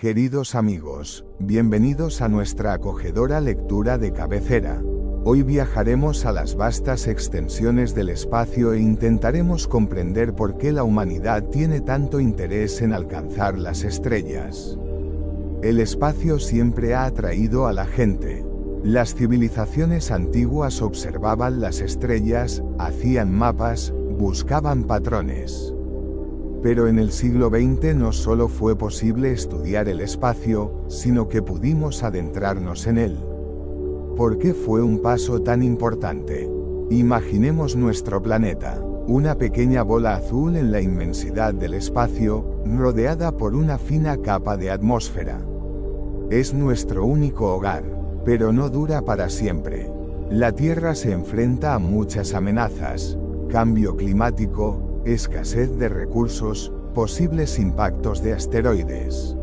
Queridos amigos, bienvenidos a nuestra acogedora lectura de cabecera. Hoy viajaremos a las vastas extensiones del espacio e intentaremos comprender por qué la humanidad tiene tanto interés en alcanzar las estrellas. El espacio siempre ha atraído a la gente. Las civilizaciones antiguas observaban las estrellas, hacían mapas, buscaban patrones. Pero en el siglo XX no solo fue posible estudiar el espacio, sino que pudimos adentrarnos en él. ¿Por qué fue un paso tan importante? Imaginemos nuestro planeta, una pequeña bola azul en la inmensidad del espacio, rodeada por una fina capa de atmósfera. Es nuestro único hogar, pero no dura para siempre. La Tierra se enfrenta a muchas amenazas: cambio climático, escasez de recursos, posibles impactos de asteroides.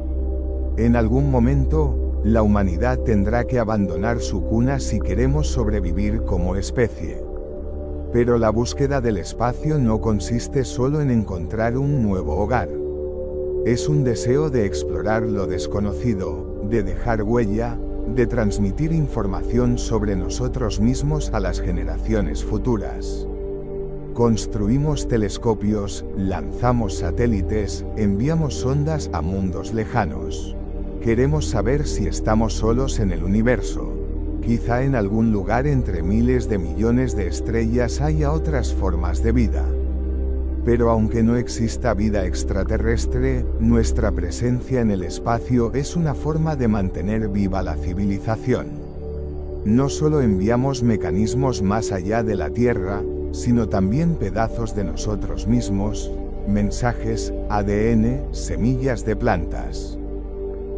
En algún momento, la humanidad tendrá que abandonar su cuna si queremos sobrevivir como especie. Pero la búsqueda del espacio no consiste solo en encontrar un nuevo hogar. Es un deseo de explorar lo desconocido, de dejar huella, de transmitir información sobre nosotros mismos a las generaciones futuras. Construimos telescopios, lanzamos satélites, enviamos sondas a mundos lejanos. Queremos saber si estamos solos en el universo. Quizá en algún lugar entre miles de millones de estrellas haya otras formas de vida. Pero aunque no exista vida extraterrestre, nuestra presencia en el espacio es una forma de mantener viva la civilización. No solo enviamos mecanismos más allá de la Tierra, sino también pedazos de nosotros mismos, mensajes, ADN, semillas de plantas.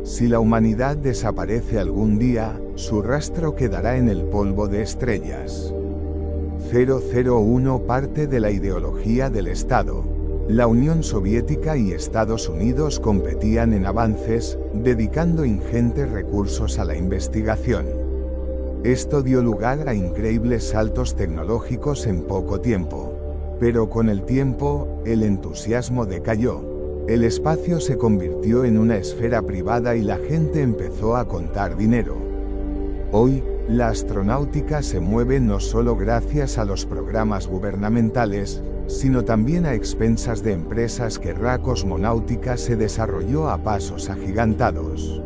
Si la humanidad desaparece algún día, su rastro quedará en el polvo de estrellas. 001 Parte de la ideología del Estado. La Unión Soviética y Estados Unidos competían en avances, dedicando ingentes recursos a la investigación. Esto dio lugar a increíbles saltos tecnológicos en poco tiempo. Pero con el tiempo, el entusiasmo decayó. El espacio se convirtió en una esfera privada y la gente empezó a contar dinero. Hoy, la astronáutica se mueve no solo gracias a los programas gubernamentales, sino también a expensas de empresas que la cosmonáutica se desarrolló a pasos agigantados.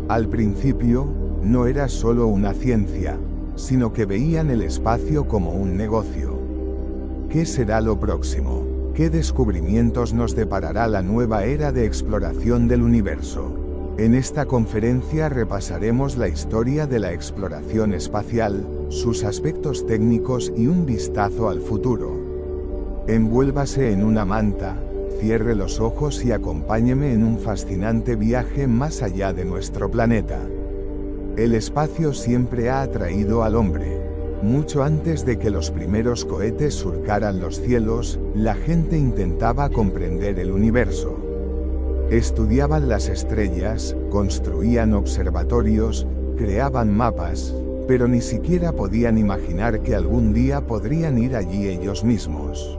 Al principio, no era solo una ciencia, sino que veían el espacio como un negocio. ¿Qué será lo próximo? ¿Qué descubrimientos nos deparará la nueva era de exploración del universo? En esta conferencia repasaremos la historia de la exploración espacial, sus aspectos técnicos y un vistazo al futuro. Envuélvase en una manta, cierre los ojos y acompáñeme en un fascinante viaje más allá de nuestro planeta. El espacio siempre ha atraído al hombre. Mucho antes de que los primeros cohetes surcaran los cielos, la gente intentaba comprender el universo. Estudiaban las estrellas, construían observatorios, creaban mapas, pero ni siquiera podían imaginar que algún día podrían ir allí ellos mismos.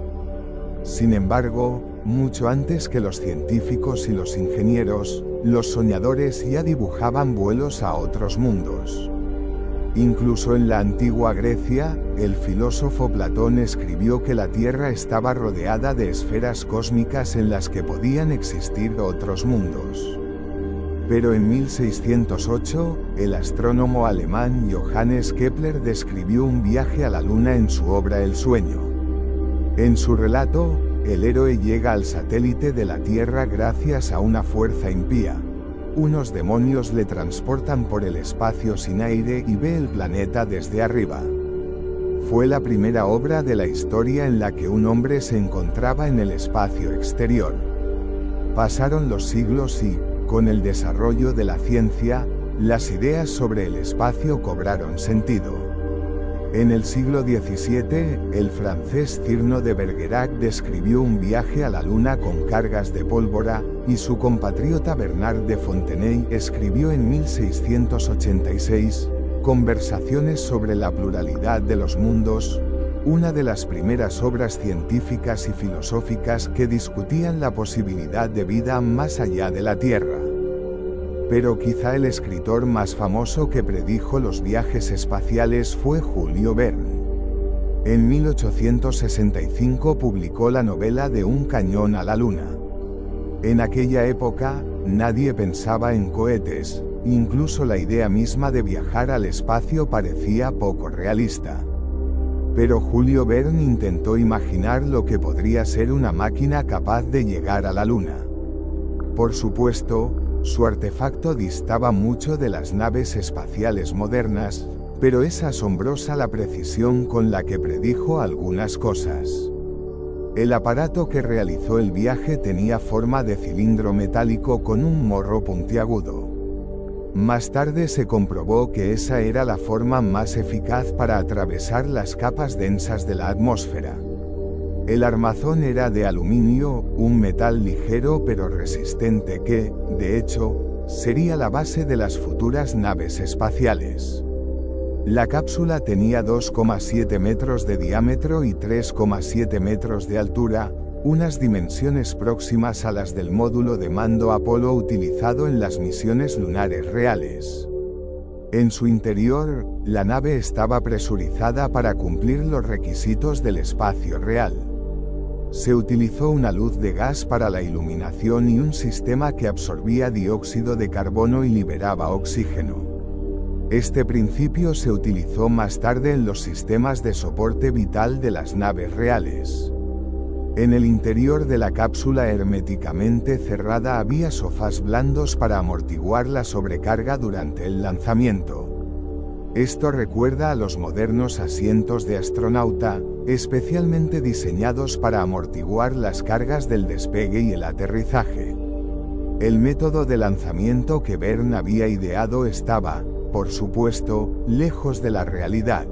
Sin embargo, mucho antes que los científicos y los ingenieros, los soñadores ya dibujaban vuelos a otros mundos. Incluso en la antigua Grecia, el filósofo Platón escribió que la Tierra estaba rodeada de esferas cósmicas en las que podían existir otros mundos. Pero en 1608, el astrónomo alemán Johannes Kepler describió un viaje a la Luna en su obra El sueño. En su relato, el héroe llega al satélite de la Tierra gracias a una fuerza impía. Unos demonios le transportan por el espacio sin aire y ve el planeta desde arriba. Fue la primera obra de la historia en la que un hombre se encontraba en el espacio exterior. Pasaron los siglos y, con el desarrollo de la ciencia, las ideas sobre el espacio cobraron sentido. En el siglo XVII, el francés Cyrano de Bergerac describió un viaje a la Luna con cargas de pólvora, y su compatriota Bernard de Fontenay escribió en 1686, Conversaciones sobre la pluralidad de los mundos, una de las primeras obras científicas y filosóficas que discutían la posibilidad de vida más allá de la Tierra. Pero quizá el escritor más famoso que predijo los viajes espaciales fue Julio Verne. En 1865 publicó la novela De un cañón a la luna. En aquella época, nadie pensaba en cohetes, incluso la idea misma de viajar al espacio parecía poco realista. Pero Julio Verne intentó imaginar lo que podría ser una máquina capaz de llegar a la luna. Por supuesto, su artefacto distaba mucho de las naves espaciales modernas, pero es asombrosa la precisión con la que predijo algunas cosas. El aparato que realizó el viaje tenía forma de cilindro metálico con un morro puntiagudo. Más tarde se comprobó que esa era la forma más eficaz para atravesar las capas densas de la atmósfera. El armazón era de aluminio, un metal ligero pero resistente que, de hecho, sería la base de las futuras naves espaciales. La cápsula tenía 2,7 metros de diámetro y 3,7 metros de altura, unas dimensiones próximas a las del módulo de mando Apolo utilizado en las misiones lunares reales. En su interior, la nave estaba presurizada para cumplir los requisitos del espacio real. Se utilizó una luz de gas para la iluminación y un sistema que absorbía dióxido de carbono y liberaba oxígeno. Este principio se utilizó más tarde en los sistemas de soporte vital de las naves reales. En el interior de la cápsula herméticamente cerrada había sofás blandos para amortiguar la sobrecarga durante el lanzamiento. Esto recuerda a los modernos asientos de astronauta, especialmente diseñados para amortiguar las cargas del despegue y el aterrizaje. El método de lanzamiento que Verne había ideado estaba, por supuesto, lejos de la realidad.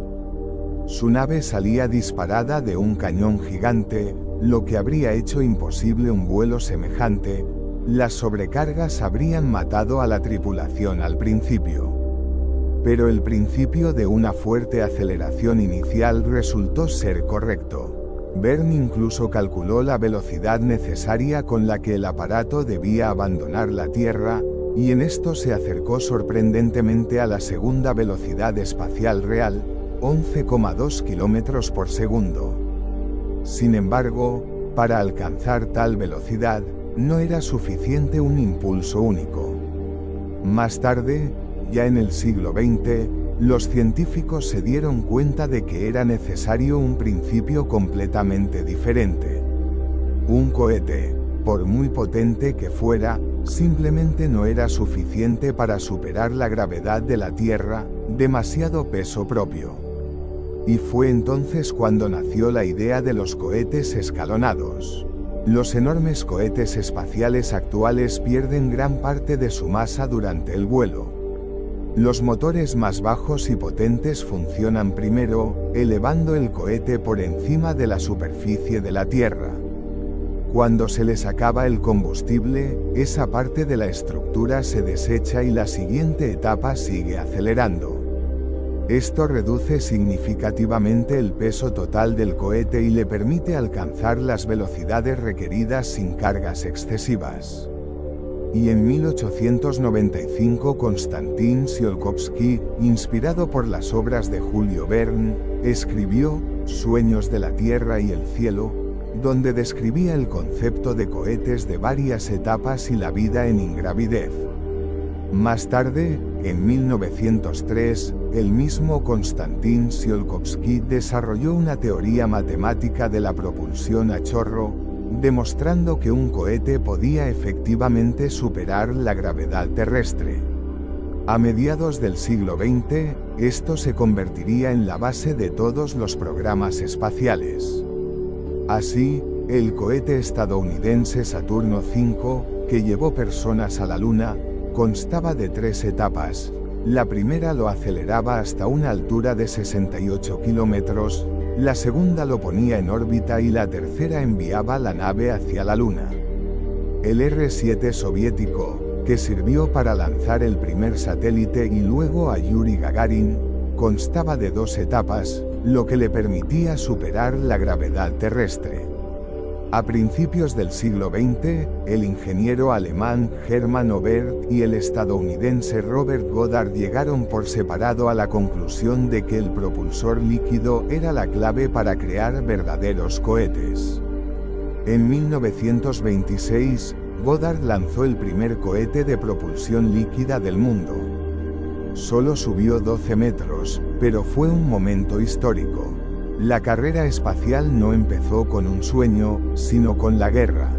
Su nave salía disparada de un cañón gigante, lo que habría hecho imposible un vuelo semejante. Las sobrecargas habrían matado a la tripulación al principio. Pero el principio de una fuerte aceleración inicial resultó ser correcto. Verne incluso calculó la velocidad necesaria con la que el aparato debía abandonar la Tierra, y en esto se acercó sorprendentemente a la segunda velocidad espacial real, 11,2 km por segundo. Sin embargo, para alcanzar tal velocidad, no era suficiente un impulso único. Más tarde, ya en el siglo XX, los científicos se dieron cuenta de que era necesario un principio completamente diferente. Un cohete, por muy potente que fuera, simplemente no era suficiente para superar la gravedad de la Tierra, demasiado peso propio. Y fue entonces cuando nació la idea de los cohetes escalonados. Los enormes cohetes espaciales actuales pierden gran parte de su masa durante el vuelo. Los motores más bajos y potentes funcionan primero, elevando el cohete por encima de la superficie de la Tierra. Cuando se les acaba el combustible, esa parte de la estructura se desecha y la siguiente etapa sigue acelerando. Esto reduce significativamente el peso total del cohete y le permite alcanzar las velocidades requeridas sin cargas excesivas. Y en 1895 Konstantin Tsiolkovsky, inspirado por las obras de Julio Verne, escribió Sueños de la Tierra y el Cielo, donde describía el concepto de cohetes de varias etapas y la vida en ingravidez. Más tarde, en 1903, el mismo Konstantin Tsiolkovsky desarrolló una teoría matemática de la propulsión a chorro, demostrando que un cohete podía efectivamente superar la gravedad terrestre. A mediados del siglo XX, esto se convertiría en la base de todos los programas espaciales. Así, el cohete estadounidense Saturno V, que llevó personas a la Luna, constaba de 3 etapas. La primera lo aceleraba hasta una altura de 68 kilómetros, la segunda lo ponía en órbita y la tercera enviaba la nave hacia la Luna. El R-7 soviético, que sirvió para lanzar el primer satélite y luego a Yuri Gagarin, constaba de 2 etapas, lo que le permitía superar la gravedad terrestre. A principios del siglo XX, el ingeniero alemán Hermann Oberth y el estadounidense Robert Goddard llegaron por separado a la conclusión de que el propulsor líquido era la clave para crear verdaderos cohetes. En 1926, Goddard lanzó el primer cohete de propulsión líquida del mundo. Solo subió 12 metros, pero fue un momento histórico. La carrera espacial no empezó con un sueño, sino con la guerra.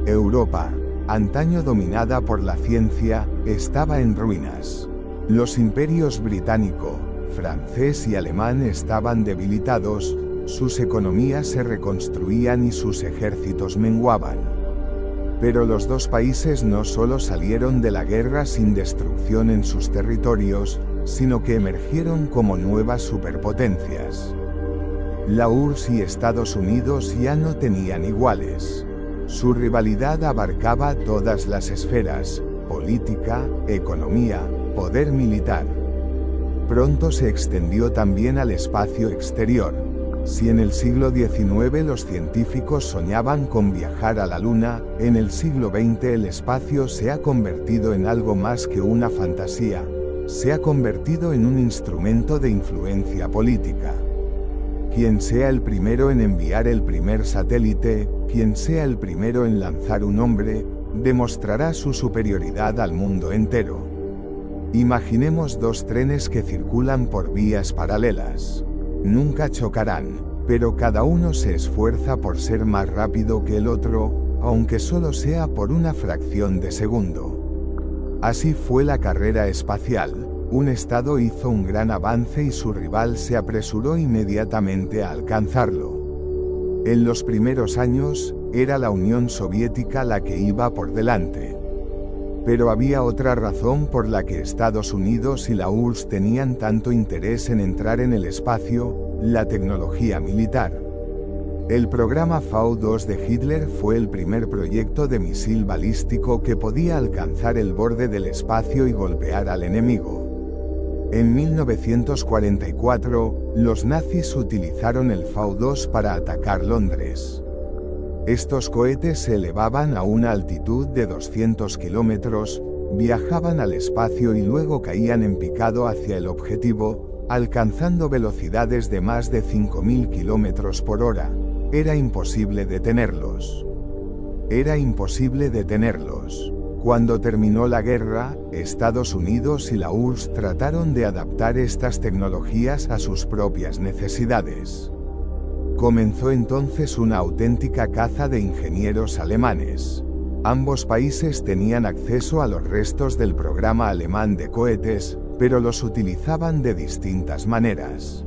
Europa, antaño dominada por la ciencia, estaba en ruinas. Los imperios británico, francés y alemán estaban debilitados, sus economías se reconstruían y sus ejércitos menguaban. Pero los dos países no solo salieron de la guerra sin destrucción en sus territorios, sino que emergieron como nuevas superpotencias. La URSS y Estados Unidos ya no tenían iguales. Su rivalidad abarcaba todas las esferas: política, economía, poder militar. Pronto se extendió también al espacio exterior. Si en el siglo XIX los científicos soñaban con viajar a la Luna, en el siglo XX el espacio se ha convertido en algo más que una fantasía. Se ha convertido en un instrumento de influencia política. Quien sea el primero en enviar el primer satélite, quien sea el primero en lanzar un hombre, demostrará su superioridad al mundo entero. Imaginemos dos trenes que circulan por vías paralelas. Nunca chocarán, pero cada uno se esfuerza por ser más rápido que el otro, aunque solo sea por una fracción de segundo. Así fue la carrera espacial. Un estado hizo un gran avance y su rival se apresuró inmediatamente a alcanzarlo. En los primeros años, era la Unión Soviética la que iba por delante. Pero había otra razón por la que Estados Unidos y la URSS tenían tanto interés en entrar en el espacio: la tecnología militar. El programa V-2 de Hitler fue el primer proyecto de misil balístico que podía alcanzar el borde del espacio y golpear al enemigo. En 1944, los nazis utilizaron el V-2 para atacar Londres. Estos cohetes se elevaban a una altitud de 200 kilómetros, viajaban al espacio y luego caían en picado hacia el objetivo, alcanzando velocidades de más de 5.000 kilómetros por hora. Era imposible detenerlos. Era imposible detenerlos. Cuando terminó la guerra, Estados Unidos y la URSS trataron de adaptar estas tecnologías a sus propias necesidades. Comenzó entonces una auténtica caza de ingenieros alemanes. Ambos países tenían acceso a los restos del programa alemán de cohetes, pero los utilizaban de distintas maneras.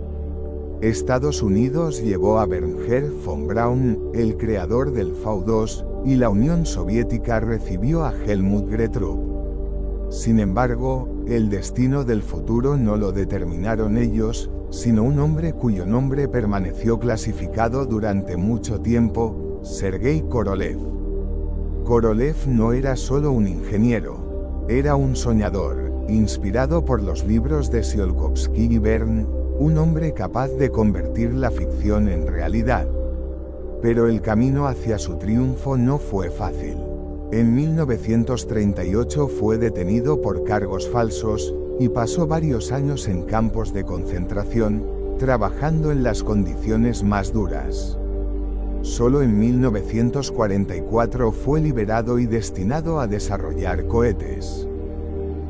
Estados Unidos llevó a Wernher von Braun, el creador del V-2, y la Unión Soviética recibió a Helmut Gertrup. Sin embargo, el destino del futuro no lo determinaron ellos, sino un hombre cuyo nombre permaneció clasificado durante mucho tiempo: Sergei Korolev. Korolev no era solo un ingeniero, era un soñador, inspirado por los libros de Tsiolkovsky y Verne, un hombre capaz de convertir la ficción en realidad. Pero el camino hacia su triunfo no fue fácil. En 1938 fue detenido por cargos falsos, y pasó varios años en campos de concentración, trabajando en las condiciones más duras. Solo en 1944 fue liberado y destinado a desarrollar cohetes.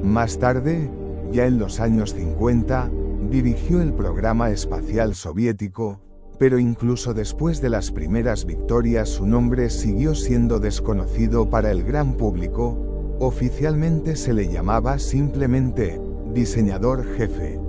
Más tarde, ya en los años 50, dirigió el programa espacial soviético, pero incluso después de las primeras victorias su nombre siguió siendo desconocido para el gran público. Oficialmente se le llamaba simplemente diseñador jefe.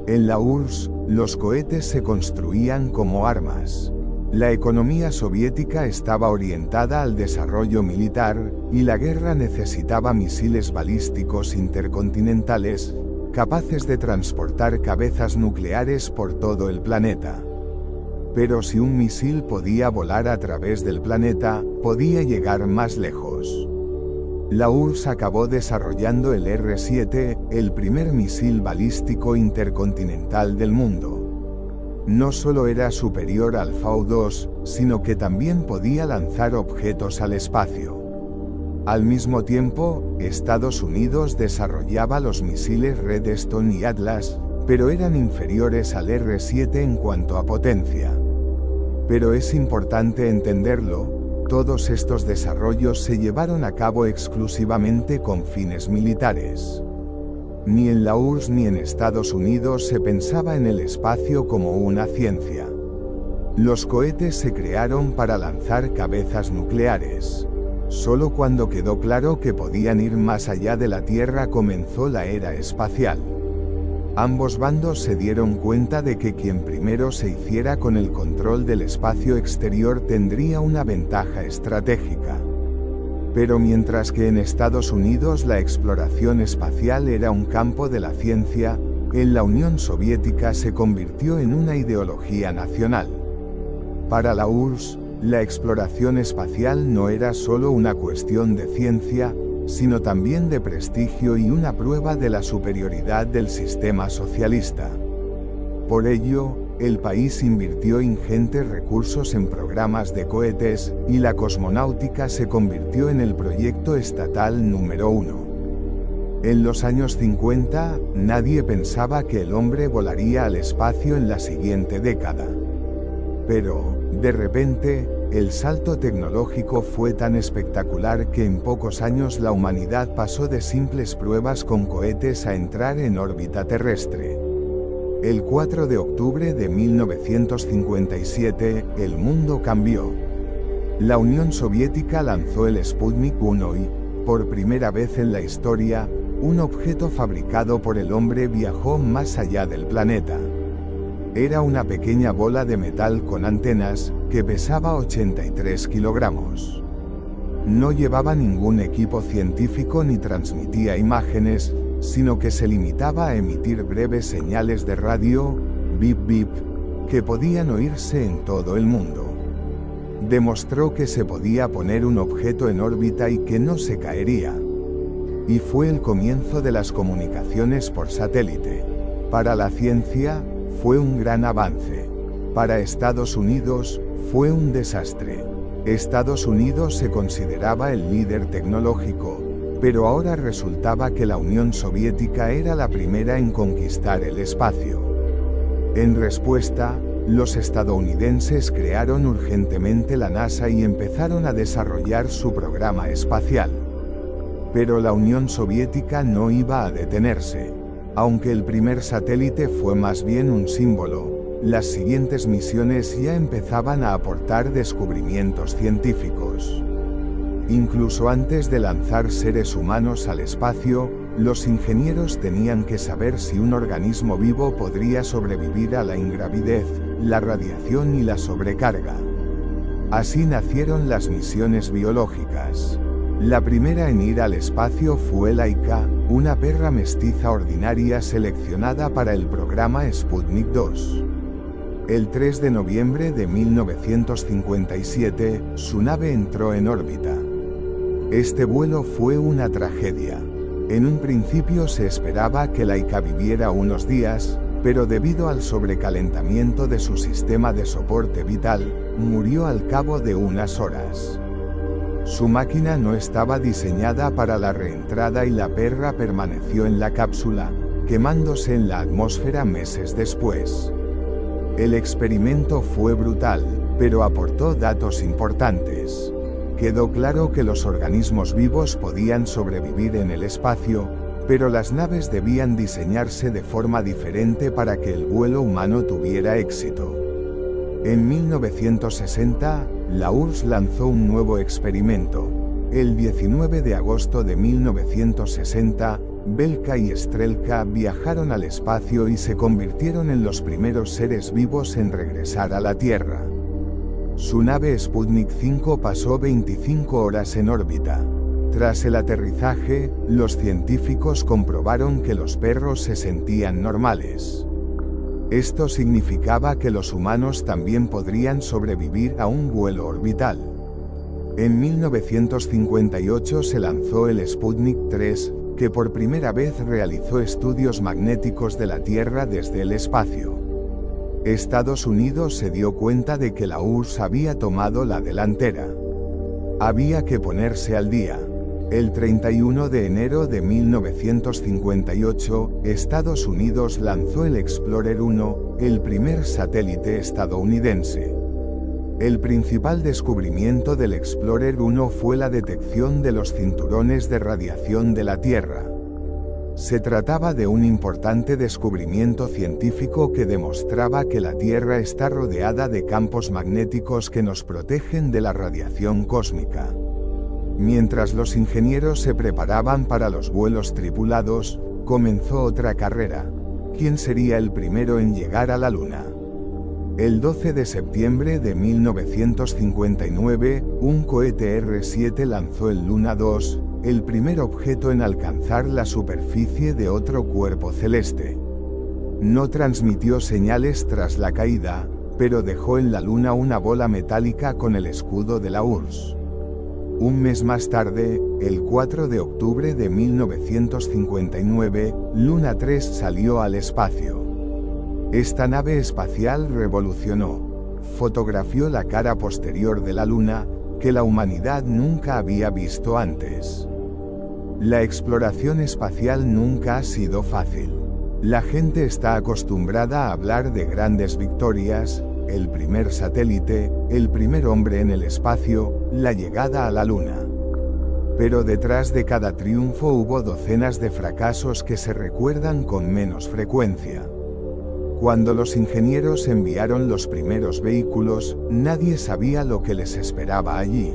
En la URSS, los cohetes se construían como armas. La economía soviética estaba orientada al desarrollo militar, y la guerra necesitaba misiles balísticos intercontinentales, capaces de transportar cabezas nucleares por todo el planeta. Pero si un misil podía volar a través del planeta, podía llegar más lejos. La URSS acabó desarrollando el R-7, el primer misil balístico intercontinental del mundo. No solo era superior al V-2, sino que también podía lanzar objetos al espacio. Al mismo tiempo, Estados Unidos desarrollaba los misiles Redstone y Atlas, pero eran inferiores al R-7 en cuanto a potencia. Pero es importante entenderlo, todos estos desarrollos se llevaron a cabo exclusivamente con fines militares. Ni en la URSS ni en Estados Unidos se pensaba en el espacio como una ciencia. Los cohetes se crearon para lanzar cabezas nucleares. Solo cuando quedó claro que podían ir más allá de la Tierra comenzó la era espacial. Ambos bandos se dieron cuenta de que quien primero se hiciera con el control del espacio exterior tendría una ventaja estratégica. Pero mientras que en Estados Unidos la exploración espacial era un campo de la ciencia, en la Unión Soviética se convirtió en una ideología nacional. Para la URSS, la exploración espacial no era solo una cuestión de ciencia, sino también de prestigio y una prueba de la superioridad del sistema socialista. Por ello, el país invirtió ingentes recursos en programas de cohetes, y la cosmonáutica se convirtió en el proyecto estatal número 1. En los años 50, nadie pensaba que el hombre volaría al espacio en la siguiente década. Pero, de repente, el salto tecnológico fue tan espectacular que en pocos años la humanidad pasó de simples pruebas con cohetes a entrar en órbita terrestre. El 4 de octubre de 1957, el mundo cambió. La Unión Soviética lanzó el Sputnik 1 y, por primera vez en la historia, un objeto fabricado por el hombre viajó más allá del planeta. Era una pequeña bola de metal con antenas, que pesaba 83 kilogramos. No llevaba ningún equipo científico ni transmitía imágenes, sino que se limitaba a emitir breves señales de radio, bip bip, que podían oírse en todo el mundo. Demostró que se podía poner un objeto en órbita y que no se caería. Y fue el comienzo de las comunicaciones por satélite. Para la ciencia, fue un gran avance. Para Estados Unidos, fue un desastre. Estados Unidos se consideraba el líder tecnológico, pero ahora resultaba que la Unión Soviética era la primera en conquistar el espacio. En respuesta, los estadounidenses crearon urgentemente la NASA y empezaron a desarrollar su programa espacial. Pero la Unión Soviética no iba a detenerse. Aunque el primer satélite fue más bien un símbolo, las siguientes misiones ya empezaban a aportar descubrimientos científicos. Incluso antes de lanzar seres humanos al espacio, los ingenieros tenían que saber si un organismo vivo podría sobrevivir a la ingravidez, la radiación y la sobrecarga. Así nacieron las misiones biológicas. La primera en ir al espacio fue Laika, una perra mestiza ordinaria seleccionada para el programa Sputnik 2. El 3 de noviembre de 1957, su nave entró en órbita. Este vuelo fue una tragedia. En un principio se esperaba que Laika viviera unos días, pero debido al sobrecalentamiento de su sistema de soporte vital, murió al cabo de unas horas. Su máquina no estaba diseñada para la reentrada y la perra permaneció en la cápsula, quemándose en la atmósfera meses después. El experimento fue brutal, pero aportó datos importantes. Quedó claro que los organismos vivos podían sobrevivir en el espacio, pero las naves debían diseñarse de forma diferente para que el vuelo humano tuviera éxito. En 1960, la URSS lanzó un nuevo experimento. El 19 de agosto de 1960, Belka y Strelka viajaron al espacio y se convirtieron en los primeros seres vivos en regresar a la Tierra. Su nave Sputnik 5 pasó 25 horas en órbita. Tras el aterrizaje, los científicos comprobaron que los perros se sentían normales. Esto significaba que los humanos también podrían sobrevivir a un vuelo orbital. En 1958 se lanzó el Sputnik 3, que por primera vez realizó estudios magnéticos de la Tierra desde el espacio. Estados Unidos se dio cuenta de que la URSS había tomado la delantera. Había que ponerse al día. El 31 de enero de 1958, Estados Unidos lanzó el Explorer 1, el primer satélite estadounidense. El principal descubrimiento del Explorer 1 fue la detección de los cinturones de radiación de la Tierra. Se trataba de un importante descubrimiento científico que demostraba que la Tierra está rodeada de campos magnéticos que nos protegen de la radiación cósmica. Mientras los ingenieros se preparaban para los vuelos tripulados, comenzó otra carrera. ¿Quién sería el primero en llegar a la Luna? El 12 de septiembre de 1959, un cohete R-7 lanzó el Luna 2, el primer objeto en alcanzar la superficie de otro cuerpo celeste. No transmitió señales tras la caída, pero dejó en la Luna una bola metálica con el escudo de la URSS. Un mes más tarde, el 4 de octubre de 1959, Luna 3 salió al espacio. Esta nave espacial revolucionó. Fotografió la cara posterior de la Luna, que la humanidad nunca había visto antes. La exploración espacial nunca ha sido fácil. La gente está acostumbrada a hablar de grandes victorias, el primer satélite, el primer hombre en el espacio, la llegada a la Luna. Pero detrás de cada triunfo hubo docenas de fracasos que se recuerdan con menos frecuencia. Cuando los ingenieros enviaron los primeros vehículos, nadie sabía lo que les esperaba allí.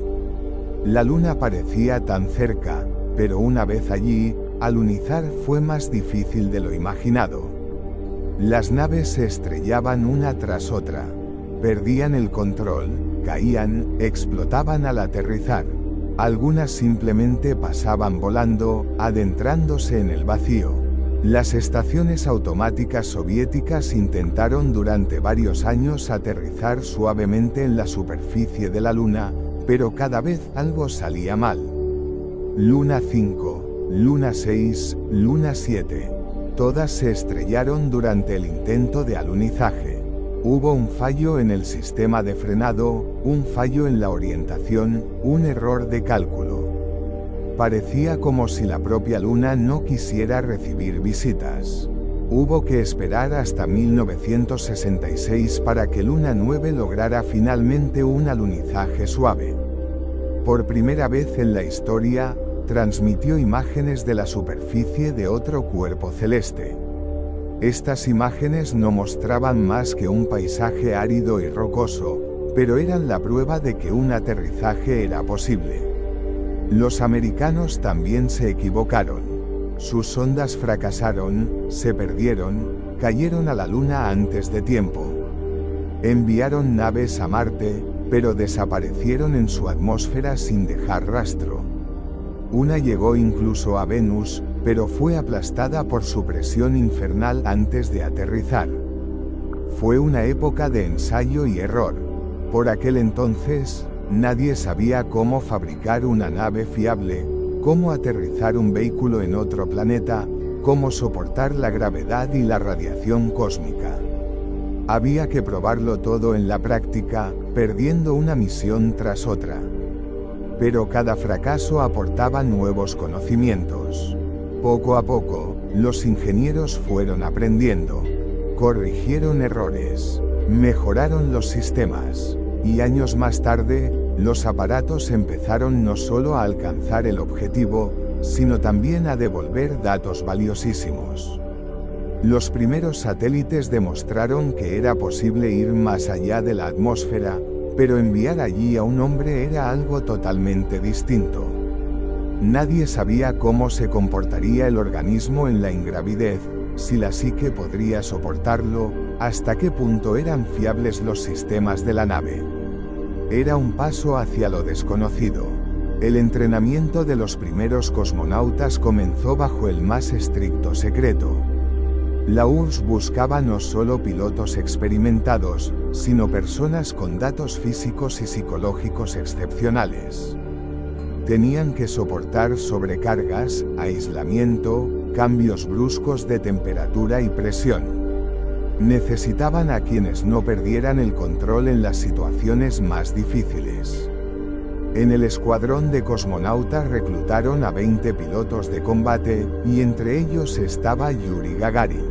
La Luna parecía tan cerca, pero una vez allí, alunizar fue más difícil de lo imaginado. Las naves se estrellaban una tras otra. Perdían el control, caían, explotaban al aterrizar. Algunas simplemente pasaban volando, adentrándose en el vacío. Las estaciones automáticas soviéticas intentaron durante varios años aterrizar suavemente en la superficie de la Luna, pero cada vez algo salía mal. Luna 5, Luna 6, Luna 7. Todas se estrellaron durante el intento de alunizaje. Hubo un fallo en el sistema de frenado, un fallo en la orientación, un error de cálculo. Parecía como si la propia Luna no quisiera recibir visitas. Hubo que esperar hasta 1966 para que Luna 9 lograra finalmente un alunizaje suave. Por primera vez en la historia, transmitió imágenes de la superficie de otro cuerpo celeste. Estas imágenes no mostraban más que un paisaje árido y rocoso, pero eran la prueba de que un aterrizaje era posible. Los americanos también se equivocaron. Sus sondas fracasaron, se perdieron, cayeron a la Luna antes de tiempo. Enviaron naves a Marte, pero desaparecieron en su atmósfera sin dejar rastro. Una llegó incluso a Venus, pero fue aplastada por su presión infernal antes de aterrizar. Fue una época de ensayo y error. Por aquel entonces, nadie sabía cómo fabricar una nave fiable, cómo aterrizar un vehículo en otro planeta, cómo soportar la gravedad y la radiación cósmica. Había que probarlo todo en la práctica, perdiendo una misión tras otra. Pero cada fracaso aportaba nuevos conocimientos. Poco a poco, los ingenieros fueron aprendiendo. Corrigieron errores, mejoraron los sistemas, y años más tarde, los aparatos empezaron no solo a alcanzar el objetivo, sino también a devolver datos valiosísimos. Los primeros satélites demostraron que era posible ir más allá de la atmósfera, pero enviar allí a un hombre era algo totalmente distinto. Nadie sabía cómo se comportaría el organismo en la ingravidez, si la psique podría soportarlo, hasta qué punto eran fiables los sistemas de la nave. Era un paso hacia lo desconocido. El entrenamiento de los primeros cosmonautas comenzó bajo el más estricto secreto. La URSS buscaba no solo pilotos experimentados, sino personas con datos físicos y psicológicos excepcionales. Tenían que soportar sobrecargas, aislamiento, cambios bruscos de temperatura y presión. Necesitaban a quienes no perdieran el control en las situaciones más difíciles. En el escuadrón de cosmonautas reclutaron a 20 pilotos de combate, y entre ellos estaba Yuri Gagarin.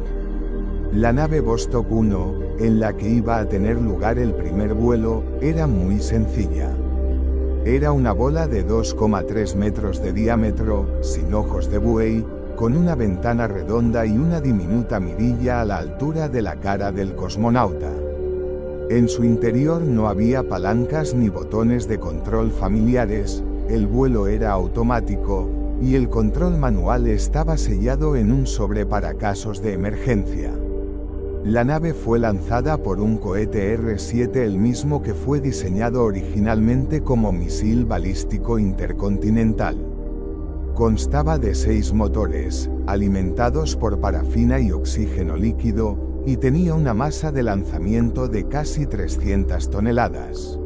La nave Vostok 1, en la que iba a tener lugar el primer vuelo, era muy sencilla. Era una bola de 2,3 metros de diámetro, sin ojos de buey, con una ventana redonda y una diminuta mirilla a la altura de la cara del cosmonauta. En su interior no había palancas ni botones de control familiares, el vuelo era automático, y el control manual estaba sellado en un sobre para casos de emergencia. La nave fue lanzada por un cohete R-7, el mismo que fue diseñado originalmente como misil balístico intercontinental. Constaba de 6 motores, alimentados por parafina y oxígeno líquido, y tenía una masa de lanzamiento de casi 300 toneladas.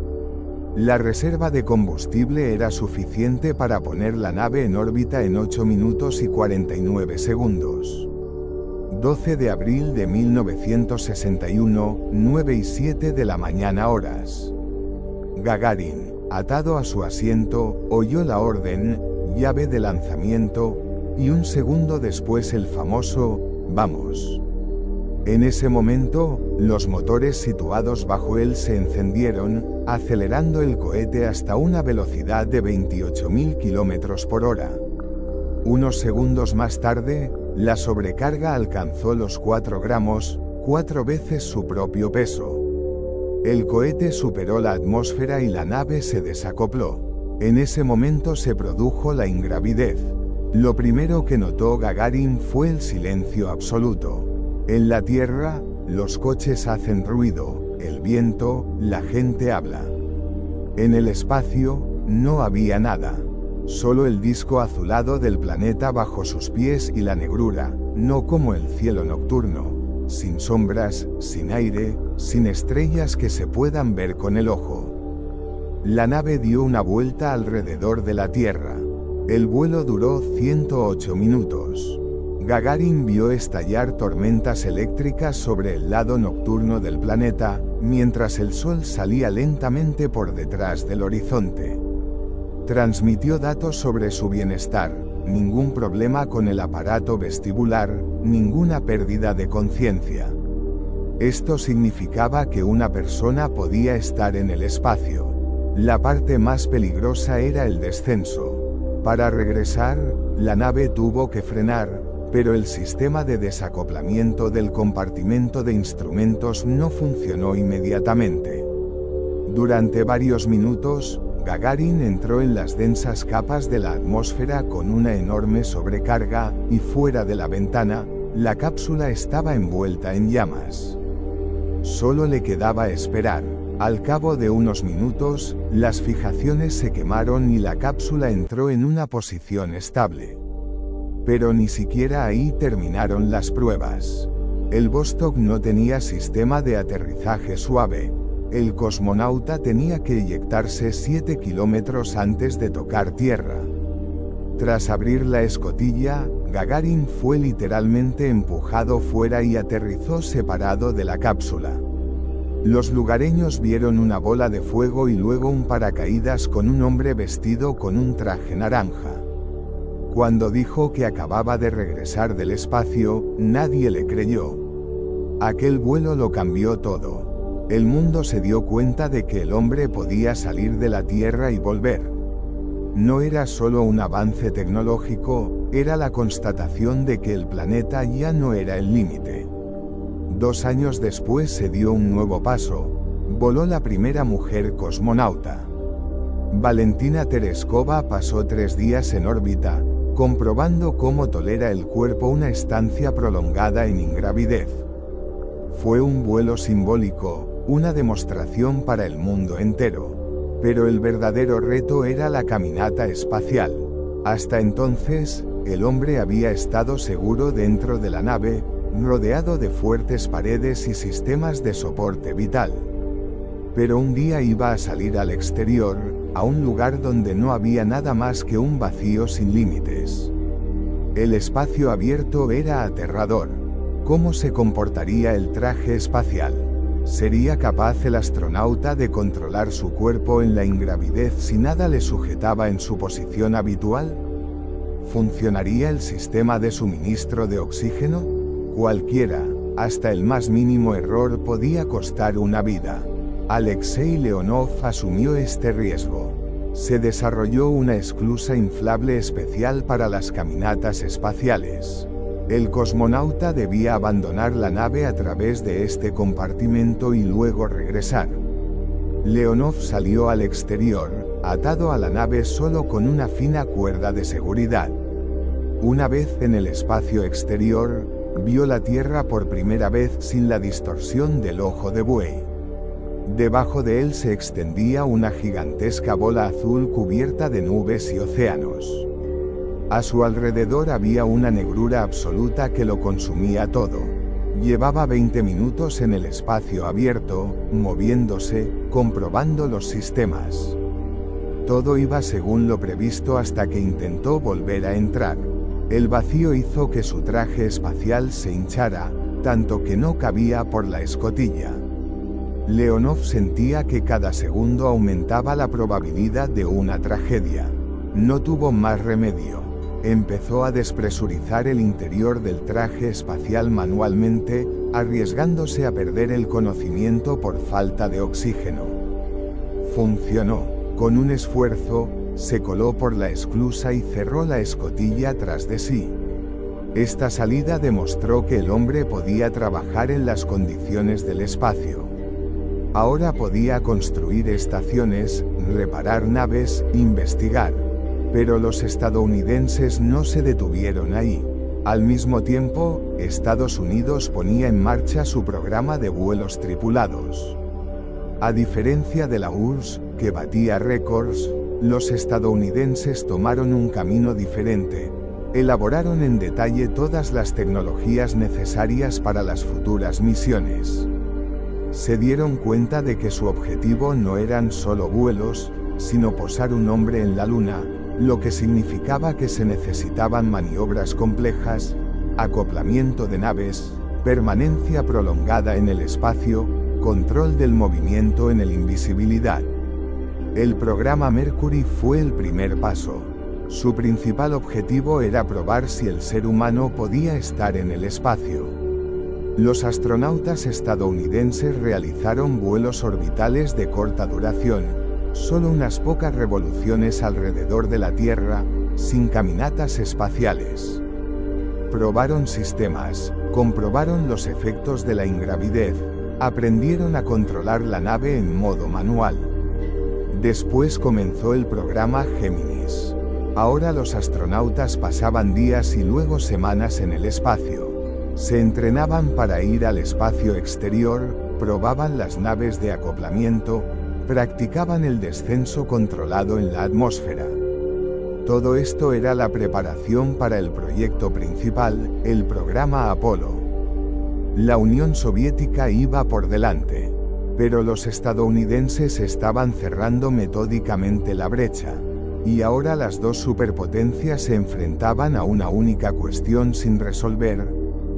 La reserva de combustible era suficiente para poner la nave en órbita en 8 minutos y 49 segundos. 12 de abril de 1961, 9:07 de la mañana horas. Gagarin, atado a su asiento, oyó la orden, llave de lanzamiento, y un segundo después el famoso, «vamos». En ese momento, los motores situados bajo él se encendieron, acelerando el cohete hasta una velocidad de 28.000 km por hora. Unos segundos más tarde, la sobrecarga alcanzó los 4 gramos, 4 veces su propio peso. El cohete superó la atmósfera y la nave se desacopló. En ese momento se produjo la ingravidez. Lo primero que notó Gagarin fue el silencio absoluto. En la Tierra, los coches hacen ruido, el viento, la gente habla. En el espacio, no había nada. Solo el disco azulado del planeta bajo sus pies y la negrura, no como el cielo nocturno, sin sombras, sin aire, sin estrellas que se puedan ver con el ojo. La nave dio una vuelta alrededor de la Tierra. El vuelo duró 108 minutos. Gagarin vio estallar tormentas eléctricas sobre el lado nocturno del planeta, mientras el Sol salía lentamente por detrás del horizonte. Transmitió datos sobre su bienestar, ningún problema con el aparato vestibular, ninguna pérdida de conciencia. Esto significaba que una persona podía estar en el espacio. La parte más peligrosa era el descenso. Para regresar, la nave tuvo que frenar, pero el sistema de desacoplamiento del compartimento de instrumentos no funcionó inmediatamente. Durante varios minutos, Gagarin entró en las densas capas de la atmósfera con una enorme sobrecarga, y fuera de la ventana, la cápsula estaba envuelta en llamas. Solo le quedaba esperar. Al cabo de unos minutos, las fijaciones se quemaron y la cápsula entró en una posición estable. Pero ni siquiera ahí terminaron las pruebas. El Vostok no tenía sistema de aterrizaje suave. El cosmonauta tenía que eyectarse 7 kilómetros antes de tocar tierra. Tras abrir la escotilla, Gagarin fue literalmente empujado fuera y aterrizó separado de la cápsula. Los lugareños vieron una bola de fuego y luego un paracaídas con un hombre vestido con un traje naranja. Cuando dijo que acababa de regresar del espacio, nadie le creyó. Aquel vuelo lo cambió todo. El mundo se dio cuenta de que el hombre podía salir de la Tierra y volver. No era solo un avance tecnológico, era la constatación de que el planeta ya no era el límite. 2 años después se dio un nuevo paso. Voló la primera mujer cosmonauta. Valentina Tereskova pasó 3 días en órbita, comprobando cómo tolera el cuerpo una estancia prolongada en ingravidez. Fue un vuelo simbólico, una demostración para el mundo entero. Pero el verdadero reto era la caminata espacial. Hasta entonces, el hombre había estado seguro dentro de la nave, rodeado de fuertes paredes y sistemas de soporte vital. Pero un día iba a salir al exterior, a un lugar donde no había nada más que un vacío sin límites. El espacio abierto era aterrador. ¿Cómo se comportaría el traje espacial? ¿Sería capaz el astronauta de controlar su cuerpo en la ingravidez si nada le sujetaba en su posición habitual? ¿Funcionaría el sistema de suministro de oxígeno? Cualquiera, hasta el más mínimo error podía costar una vida. Alexei Leonov asumió este riesgo. Se desarrolló una esclusa inflable especial para las caminatas espaciales. El cosmonauta debía abandonar la nave a través de este compartimento y luego regresar. Leonov salió al exterior, atado a la nave solo con una fina cuerda de seguridad. Una vez en el espacio exterior, vio la Tierra por primera vez sin la distorsión del ojo de buey. Debajo de él se extendía una gigantesca bola azul cubierta de nubes y océanos. A su alrededor había una negrura absoluta que lo consumía todo. Llevaba 20 minutos en el espacio abierto, moviéndose, comprobando los sistemas. Todo iba según lo previsto hasta que intentó volver a entrar. El vacío hizo que su traje espacial se hinchara, tanto que no cabía por la escotilla. Leonov sentía que cada segundo aumentaba la probabilidad de una tragedia. No tuvo más remedio. Empezó a despresurizar el interior del traje espacial manualmente, arriesgándose a perder el conocimiento por falta de oxígeno. Funcionó. Con un esfuerzo, se coló por la esclusa y cerró la escotilla tras de sí. Esta salida demostró que el hombre podía trabajar en las condiciones del espacio. Ahora podía construir estaciones, reparar naves, investigar. Pero los estadounidenses no se detuvieron ahí. Al mismo tiempo, Estados Unidos ponía en marcha su programa de vuelos tripulados. A diferencia de la URSS, que batía récords, los estadounidenses tomaron un camino diferente. Elaboraron en detalle todas las tecnologías necesarias para las futuras misiones. Se dieron cuenta de que su objetivo no eran solo vuelos, sino posar un hombre en la Luna, lo que significaba que se necesitaban maniobras complejas, acoplamiento de naves, permanencia prolongada en el espacio, control del movimiento en el invisibilidad. El programa Mercury fue el primer paso. Su principal objetivo era probar si el ser humano podía estar en el espacio. Los astronautas estadounidenses realizaron vuelos orbitales de corta duración, solo unas pocas revoluciones alrededor de la Tierra, sin caminatas espaciales. Probaron sistemas, comprobaron los efectos de la ingravidez, aprendieron a controlar la nave en modo manual. Después comenzó el programa Géminis. Ahora los astronautas pasaban días y luego semanas en el espacio. Se entrenaban para ir al espacio exterior, probaban las naves de acoplamiento, practicaban el descenso controlado en la atmósfera. Todo esto era la preparación para el proyecto principal, el programa Apolo. La Unión Soviética iba por delante, pero los estadounidenses estaban cerrando metódicamente la brecha, y ahora las dos superpotencias se enfrentaban a una única cuestión sin resolver: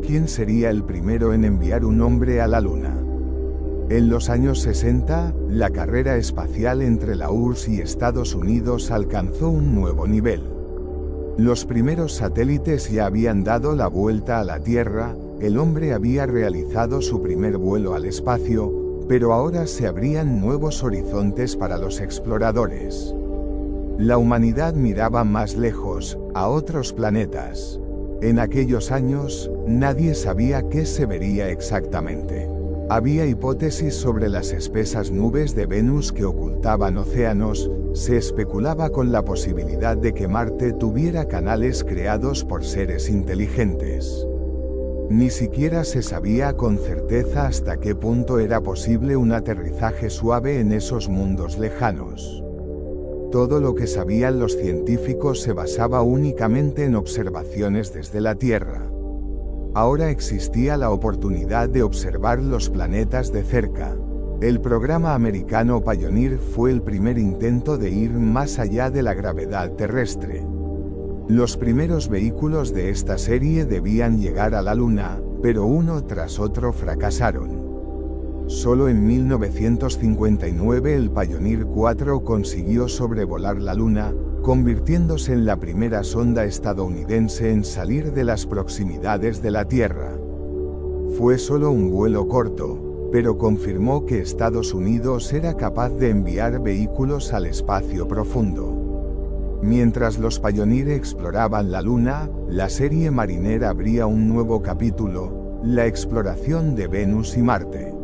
¿quién sería el primero en enviar un hombre a la Luna? En los años 60, la carrera espacial entre la URSS y Estados Unidos alcanzó un nuevo nivel. Los primeros satélites ya habían dado la vuelta a la Tierra, el hombre había realizado su primer vuelo al espacio, pero ahora se abrían nuevos horizontes para los exploradores. La humanidad miraba más lejos, a otros planetas. En aquellos años, nadie sabía qué se vería exactamente. Había hipótesis sobre las espesas nubes de Venus que ocultaban océanos, se especulaba con la posibilidad de que Marte tuviera canales creados por seres inteligentes. Ni siquiera se sabía con certeza hasta qué punto era posible un aterrizaje suave en esos mundos lejanos. Todo lo que sabían los científicos se basaba únicamente en observaciones desde la Tierra. Ahora existía la oportunidad de observar los planetas de cerca. El programa americano Pioneer fue el primer intento de ir más allá de la gravedad terrestre. Los primeros vehículos de esta serie debían llegar a la Luna, pero uno tras otro fracasaron. Solo en 1959 el Pioneer 4 consiguió sobrevolar la Luna, convirtiéndose en la primera sonda estadounidense en salir de las proximidades de la Tierra. Fue solo un vuelo corto, pero confirmó que Estados Unidos era capaz de enviar vehículos al espacio profundo. Mientras los Pioneer exploraban la Luna, la serie Mariner abría un nuevo capítulo, la exploración de Venus y Marte.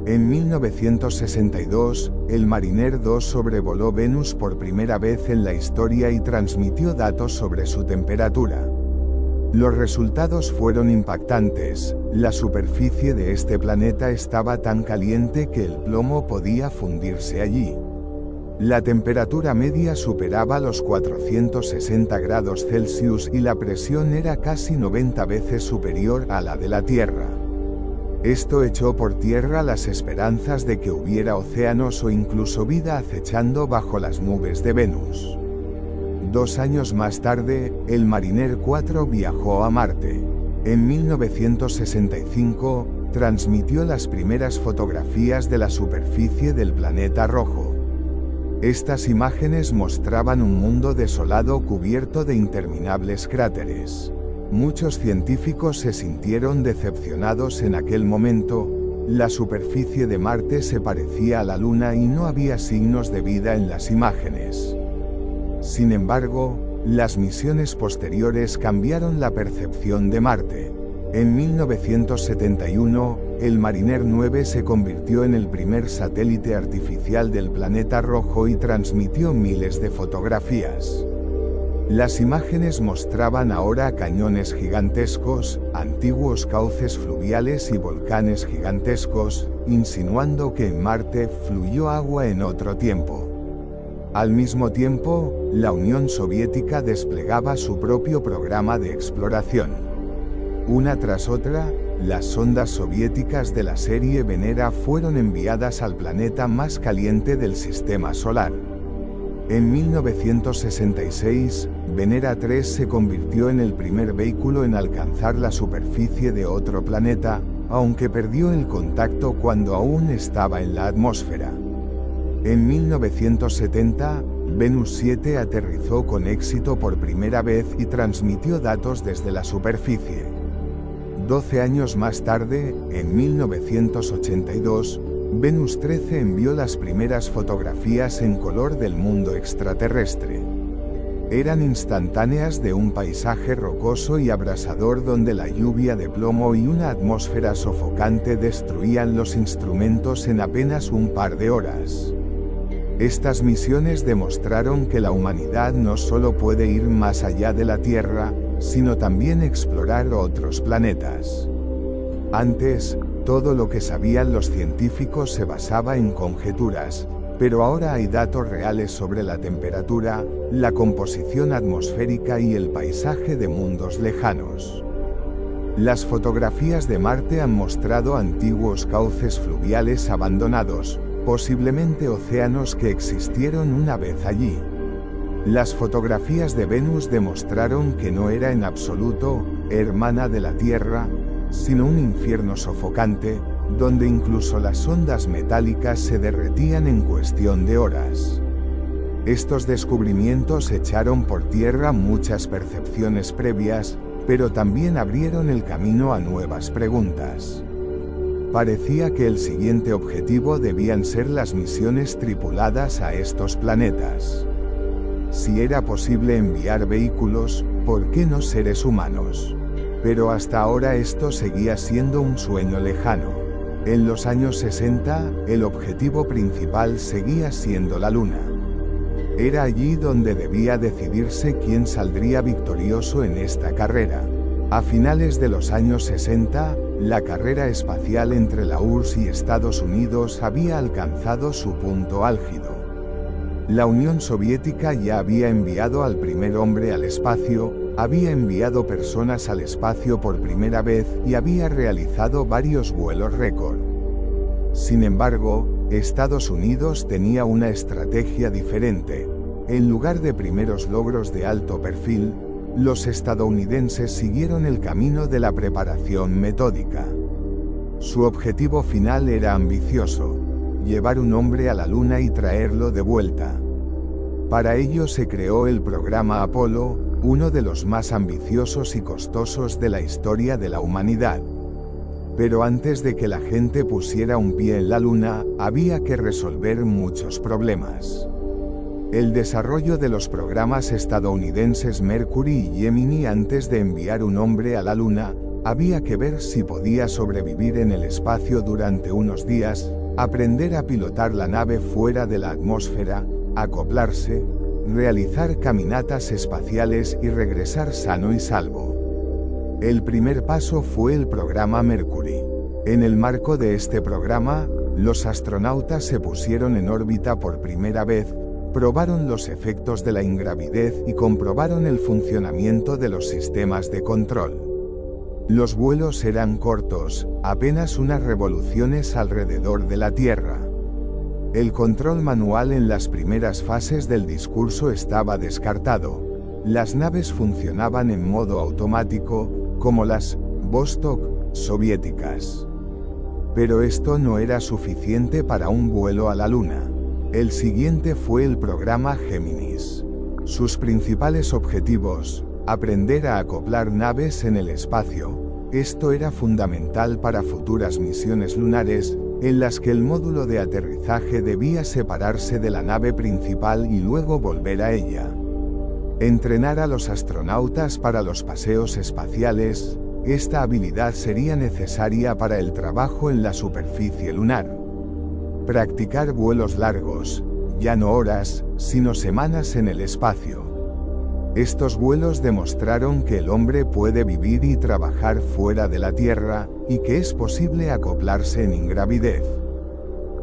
En 1962, el Mariner 2 sobrevoló Venus por primera vez en la historia y transmitió datos sobre su temperatura. Los resultados fueron impactantes. La superficie de este planeta estaba tan caliente que el plomo podía fundirse allí. La temperatura media superaba los 460 grados Celsius y la presión era casi 90 veces superior a la de la Tierra. Esto echó por tierra las esperanzas de que hubiera océanos o incluso vida acechando bajo las nubes de Venus. 2 años más tarde, el Mariner 4 viajó a Marte. En 1965, transmitió las primeras fotografías de la superficie del planeta rojo. Estas imágenes mostraban un mundo desolado cubierto de interminables cráteres. Muchos científicos se sintieron decepcionados en aquel momento. La superficie de Marte se parecía a la Luna y no había signos de vida en las imágenes. Sin embargo, las misiones posteriores cambiaron la percepción de Marte. En 1971, el Mariner 9 se convirtió en el primer satélite artificial del planeta rojo y transmitió miles de fotografías. Las imágenes mostraban ahora cañones gigantescos, antiguos cauces fluviales y volcanes gigantescos, insinuando que en Marte fluyó agua en otro tiempo. Al mismo tiempo, la Unión Soviética desplegaba su propio programa de exploración. Una tras otra, las sondas soviéticas de la serie Venera fueron enviadas al planeta más caliente del sistema solar. En 1966, Venera 3 se convirtió en el primer vehículo en alcanzar la superficie de otro planeta, aunque perdió el contacto cuando aún estaba en la atmósfera. En 1970, Venus 7 aterrizó con éxito por primera vez y transmitió datos desde la superficie. 12 años más tarde, en 1982, Venus 13 envió las primeras fotografías en color del mundo extraterrestre. Eran instantáneas de un paisaje rocoso y abrasador donde la lluvia de plomo y una atmósfera sofocante destruían los instrumentos en apenas un par de horas. Estas misiones demostraron que la humanidad no solo puede ir más allá de la Tierra, sino también explorar otros planetas. Antes, todo lo que sabían los científicos se basaba en conjeturas, pero ahora hay datos reales sobre la temperatura, la composición atmosférica y el paisaje de mundos lejanos. Las fotografías de Marte han mostrado antiguos cauces fluviales abandonados, posiblemente océanos que existieron una vez allí. Las fotografías de Venus demostraron que no era en absoluto hermana de la Tierra, sino un infierno sofocante, donde incluso las ondas metálicas se derretían en cuestión de horas. Estos descubrimientos echaron por tierra muchas percepciones previas, pero también abrieron el camino a nuevas preguntas. Parecía que el siguiente objetivo debían ser las misiones tripuladas a estos planetas. Si era posible enviar vehículos, ¿por qué no seres humanos? Pero hasta ahora esto seguía siendo un sueño lejano. En los años 60, el objetivo principal seguía siendo la Luna. Era allí donde debía decidirse quién saldría victorioso en esta carrera. A finales de los años 60, la carrera espacial entre la URSS y Estados Unidos había alcanzado su punto álgido. La Unión Soviética ya había enviado al primer hombre al espacio, había enviado personas al espacio por primera vez y había realizado varios vuelos récord. Sin embargo, Estados Unidos tenía una estrategia diferente. En lugar de primeros logros de alto perfil, Los estadounidenses siguieron el camino de la preparación metódica. Su objetivo final era ambicioso: llevar un hombre a la Luna y traerlo de vuelta. Para ello se creó el programa Apolo, uno de los más ambiciosos y costosos de la historia de la humanidad. Pero antes de que la gente pusiera un pie en la Luna, había que resolver muchos problemas. El desarrollo de los programas estadounidenses Mercury y Gemini antes de enviar un hombre a la Luna, había que ver si podía sobrevivir en el espacio durante unos días, aprender a pilotar la nave fuera de la atmósfera, acoplarse, realizar caminatas espaciales y regresar sano y salvo. El primer paso fue el programa Mercury. En el marco de este programa, los astronautas se pusieron en órbita por primera vez, probaron los efectos de la ingravidez y comprobaron el funcionamiento de los sistemas de control. Los vuelos eran cortos, apenas unas revoluciones alrededor de la Tierra. El control manual en las primeras fases del discurso estaba descartado. Las naves funcionaban en modo automático, como las Vostok soviéticas. Pero esto no era suficiente para un vuelo a la Luna. El siguiente fue el programa Géminis. Sus principales objetivos: aprender a acoplar naves en el espacio. Esto era fundamental para futuras misiones lunares, en las que el módulo de aterrizaje debía separarse de la nave principal y luego volver a ella. Entrenar a los astronautas para los paseos espaciales. Esta habilidad sería necesaria para el trabajo en la superficie lunar. Practicar vuelos largos, ya no horas, sino semanas en el espacio. Estos vuelos demostraron que el hombre puede vivir y trabajar fuera de la Tierra, y que es posible acoplarse en ingravidez.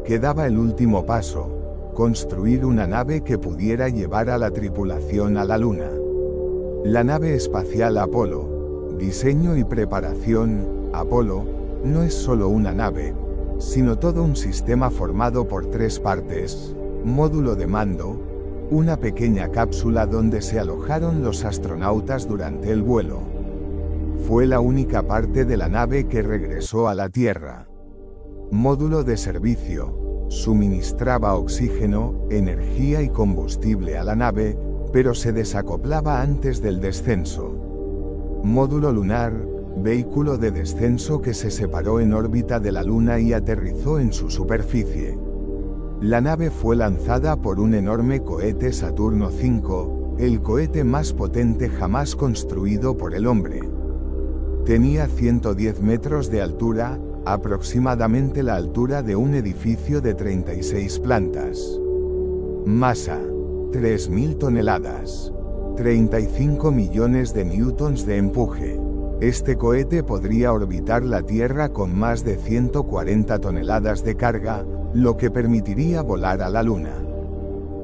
Quedaba el último paso: construir una nave que pudiera llevar a la tripulación a la Luna. La nave espacial Apolo. Diseño y preparación. Apolo no es solo una nave, sino todo un sistema formado por tres partes: módulo de mando, una pequeña cápsula donde se alojaron los astronautas durante el vuelo. Fue la única parte de la nave que regresó a la Tierra. Módulo de servicio. Suministraba oxígeno, energía y combustible a la nave, pero se desacoplaba antes del descenso. Módulo lunar. Vehículo de descenso que se separó en órbita de la Luna y aterrizó en su superficie. La nave fue lanzada por un enorme cohete Saturno V, el cohete más potente jamás construido por el hombre. Tenía 110 metros de altura, aproximadamente la altura de un edificio de 36 plantas. Masa: 3.000 toneladas. 35 millones de newtons de empuje. Este cohete podría orbitar la Tierra con más de 140 toneladas de carga, lo que permitiría volar a la Luna.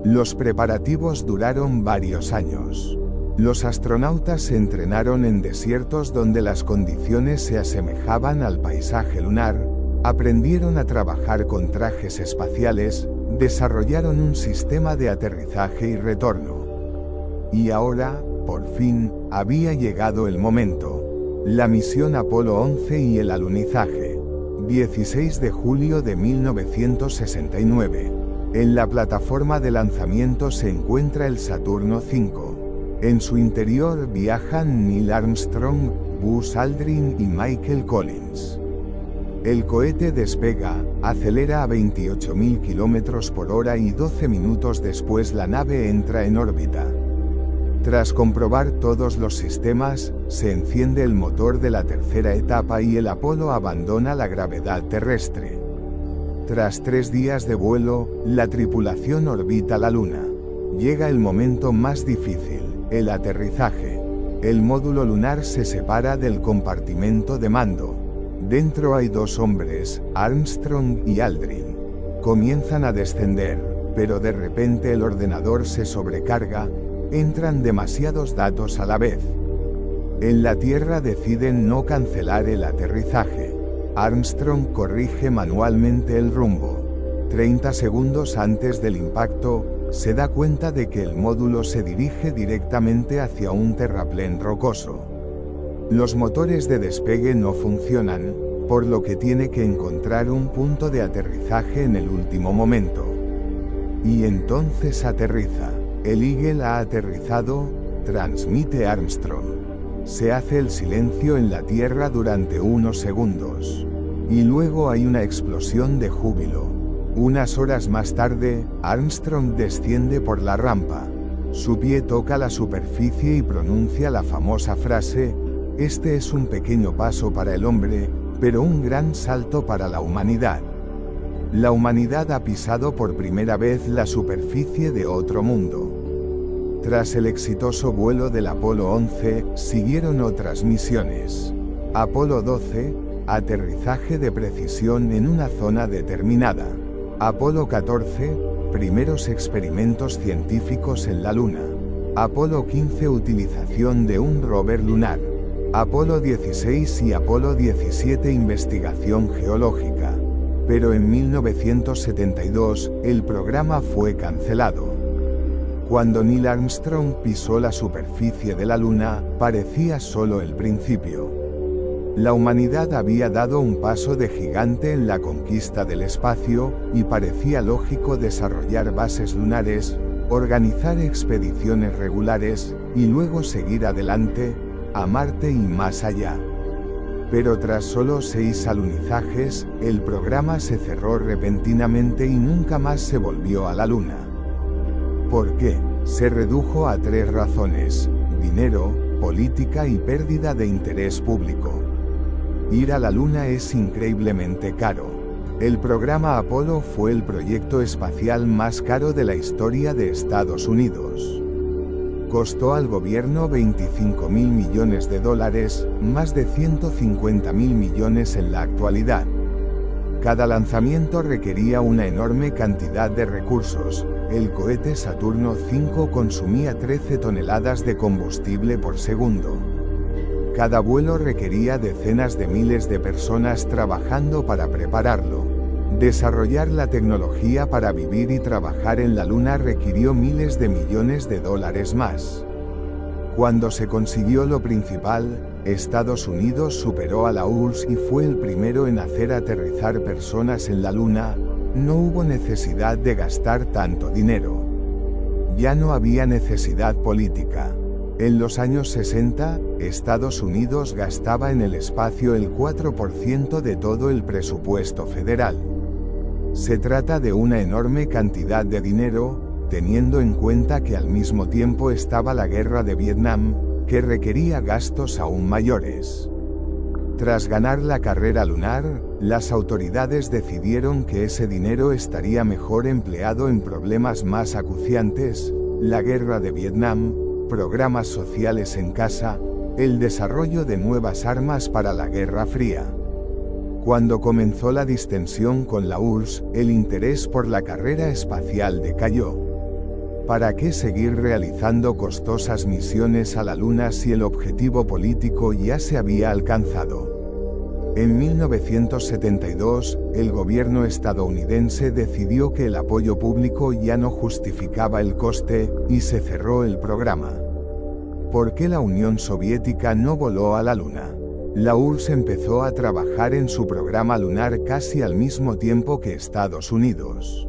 Los preparativos duraron varios años. Los astronautas se entrenaron en desiertos donde las condiciones se asemejaban al paisaje lunar, aprendieron a trabajar con trajes espaciales, desarrollaron un sistema de aterrizaje y retorno. Y ahora, por fin, había llegado el momento. La misión Apolo 11 y el alunizaje. 16 de julio de 1969. En la plataforma de lanzamiento se encuentra el Saturno V. En su interior viajan Neil Armstrong, Buzz Aldrin y Michael Collins. El cohete despega, acelera a 28.000 km por hora y 12 minutos después la nave entra en órbita. Tras comprobar todos los sistemas, se enciende el motor de la tercera etapa y el Apolo abandona la gravedad terrestre. Tras 3 días de vuelo, la tripulación orbita la Luna. Llega el momento más difícil, el aterrizaje. El módulo lunar se separa del compartimento de mando. Dentro hay 2 hombres, Armstrong y Aldrin. Comienzan a descender, pero de repente el ordenador se sobrecarga. Entran demasiados datos a la vez. En la Tierra deciden no cancelar el aterrizaje. Armstrong corrige manualmente el rumbo. 30 segundos antes del impacto, se da cuenta de que el módulo se dirige directamente hacia un terraplén rocoso. Los motores de despegue no funcionan, por lo que tiene que encontrar un punto de aterrizaje en el último momento. Y entonces aterriza. El Eagle ha aterrizado, transmite Armstrong. Se hace el silencio en la Tierra durante unos segundos. Y luego hay una explosión de júbilo. Unas horas más tarde, Armstrong desciende por la rampa. Su pie toca la superficie y pronuncia la famosa frase: "Este es un pequeño paso para el hombre, pero un gran salto para la humanidad". La humanidad ha pisado por primera vez la superficie de otro mundo. Tras el exitoso vuelo del Apolo 11, siguieron otras misiones. Apolo 12, aterrizaje de precisión en una zona determinada. Apolo 14, primeros experimentos científicos en la Luna. Apolo 15, utilización de un rover lunar. Apolo 16 y Apolo 17, investigación geológica. Pero en 1972, el programa fue cancelado. Cuando Neil Armstrong pisó la superficie de la Luna, parecía solo el principio. La humanidad había dado un paso de gigante en la conquista del espacio, y parecía lógico desarrollar bases lunares, organizar expediciones regulares, y luego seguir adelante, a Marte y más allá. Pero tras solo 6 alunizajes, el programa se cerró repentinamente y nunca más se volvió a la Luna. ¿Por qué? Se redujo a 3 razones: dinero, política y pérdida de interés público. Ir a la Luna es increíblemente caro. El programa Apolo fue el proyecto espacial más caro de la historia de Estados Unidos. Costó al gobierno $25.000 millones, más de 150.000 millones en la actualidad. Cada lanzamiento requería una enorme cantidad de recursos. El cohete Saturno V consumía 13 toneladas de combustible por segundo. Cada vuelo requería decenas de miles de personas trabajando para prepararlo. Desarrollar la tecnología para vivir y trabajar en la Luna requirió miles de millones de dólares más. Cuando se consiguió lo principal, Estados Unidos superó a la URSS y fue el primero en hacer aterrizar personas en la Luna. No hubo necesidad de gastar tanto dinero. Ya no había necesidad política. En los años 60, Estados Unidos gastaba en el espacio el 4% de todo el presupuesto federal. Se trata de una enorme cantidad de dinero, teniendo en cuenta que al mismo tiempo estaba la guerra de Vietnam, que requería gastos aún mayores. Tras ganar la carrera lunar, las autoridades decidieron que ese dinero estaría mejor empleado en problemas más acuciantes: la guerra de Vietnam, programas sociales en casa, el desarrollo de nuevas armas para la Guerra Fría. Cuando comenzó la distensión con la URSS, el interés por la carrera espacial decayó. ¿Para qué seguir realizando costosas misiones a la Luna si el objetivo político ya se había alcanzado? En 1972, el gobierno estadounidense decidió que el apoyo público ya no justificaba el coste, y se cerró el programa. ¿Por qué la Unión Soviética no voló a la Luna? La URSS empezó a trabajar en su programa lunar casi al mismo tiempo que Estados Unidos.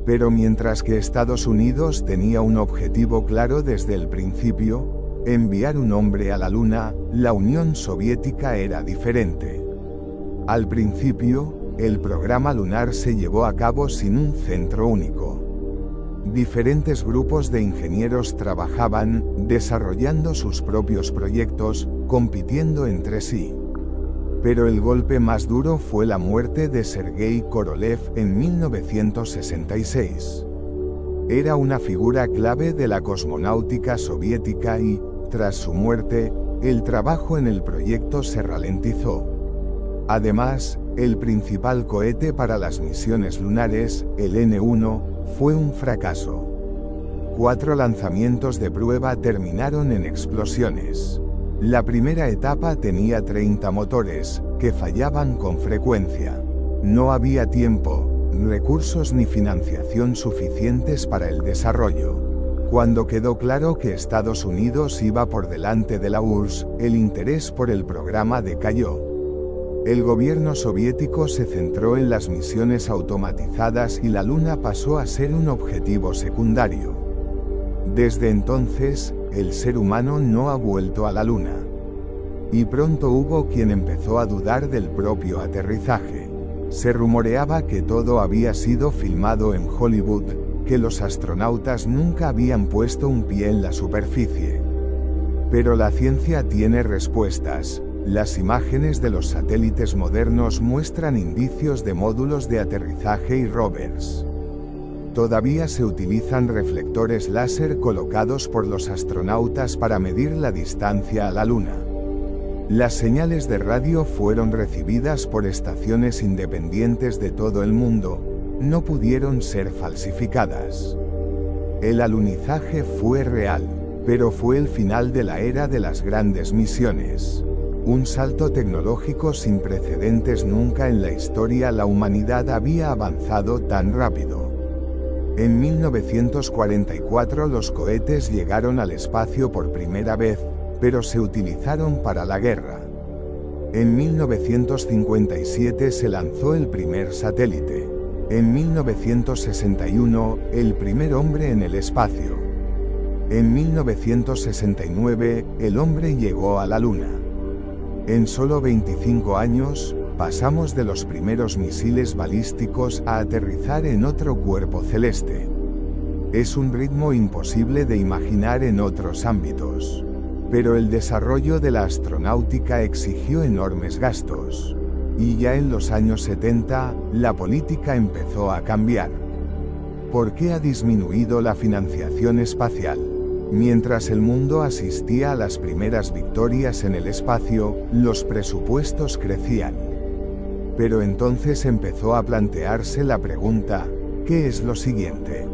Pero mientras que Estados Unidos tenía un objetivo claro desde el principio: enviar un hombre a la Luna, la Unión Soviética era diferente. Al principio, el programa lunar se llevó a cabo sin un centro único. Diferentes grupos de ingenieros trabajaban, desarrollando sus propios proyectos, compitiendo entre sí. Pero el golpe más duro fue la muerte de Sergei Korolev en 1966. Era una figura clave de la cosmonáutica soviética y, tras su muerte, el trabajo en el proyecto se ralentizó. Además, el principal cohete para las misiones lunares, el N-1, fue un fracaso. 4 lanzamientos de prueba terminaron en explosiones. La primera etapa tenía 30 motores, que fallaban con frecuencia. No había tiempo, recursos ni financiación suficientes para el desarrollo. Cuando quedó claro que Estados Unidos iba por delante de la URSS, el interés por el programa decayó. El gobierno soviético se centró en las misiones automatizadas y la Luna pasó a ser un objetivo secundario. Desde entonces, el ser humano no ha vuelto a la Luna. Y pronto hubo quien empezó a dudar del propio aterrizaje. Se rumoreaba que todo había sido filmado en Hollywood, que los astronautas nunca habían puesto un pie en la superficie. Pero la ciencia tiene respuestas. Las imágenes de los satélites modernos muestran indicios de módulos de aterrizaje y rovers. Todavía se utilizan reflectores láser colocados por los astronautas para medir la distancia a la Luna. Las señales de radio fueron recibidas por estaciones independientes de todo el mundo, no pudieron ser falsificadas. El alunizaje fue real, pero fue el final de la era de las grandes misiones. Un salto tecnológico sin precedentes. Nunca en la historia la humanidad había avanzado tan rápido. En 1944 los cohetes llegaron al espacio por primera vez, pero se utilizaron para la guerra. En 1957 se lanzó el primer satélite. En 1961, el primer hombre en el espacio. En 1969, el hombre llegó a la Luna. En solo 25 años, pasamos de los primeros misiles balísticos a aterrizar en otro cuerpo celeste. Es un ritmo imposible de imaginar en otros ámbitos. Pero el desarrollo de la astronáutica exigió enormes gastos. Y ya en los años 70, la política empezó a cambiar. ¿Por qué ha disminuido la financiación espacial? Mientras el mundo asistía a las primeras victorias en el espacio, los presupuestos crecían. Pero entonces empezó a plantearse la pregunta, ¿qué es lo siguiente?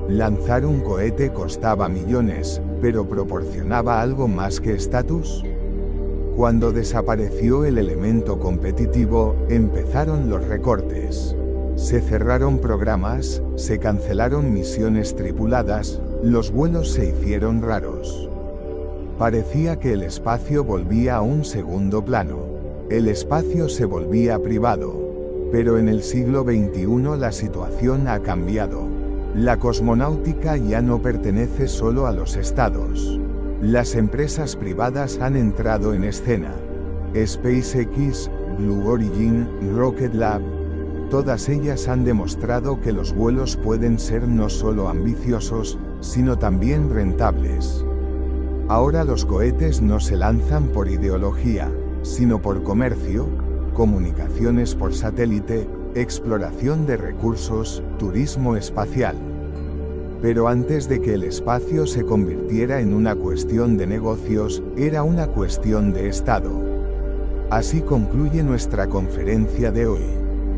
Lanzar un cohete costaba millones, pero ¿proporcionaba algo más que estatus? Cuando desapareció el elemento competitivo, empezaron los recortes. Se cerraron programas, se cancelaron misiones tripuladas, los vuelos se hicieron raros. Parecía que el espacio volvía a un segundo plano. El espacio se volvía privado. Pero en el siglo XXI la situación ha cambiado. La cosmonáutica ya no pertenece solo a los estados. Las empresas privadas han entrado en escena. SpaceX, Blue Origin, Rocket Lab, todas ellas han demostrado que los vuelos pueden ser no solo ambiciosos, sino también rentables. Ahora los cohetes no se lanzan por ideología, sino por comercio, comunicaciones por satélite, exploración de recursos, turismo espacial. Pero antes de que el espacio se convirtiera en una cuestión de negocios, era una cuestión de Estado. Así concluye nuestra conferencia de hoy.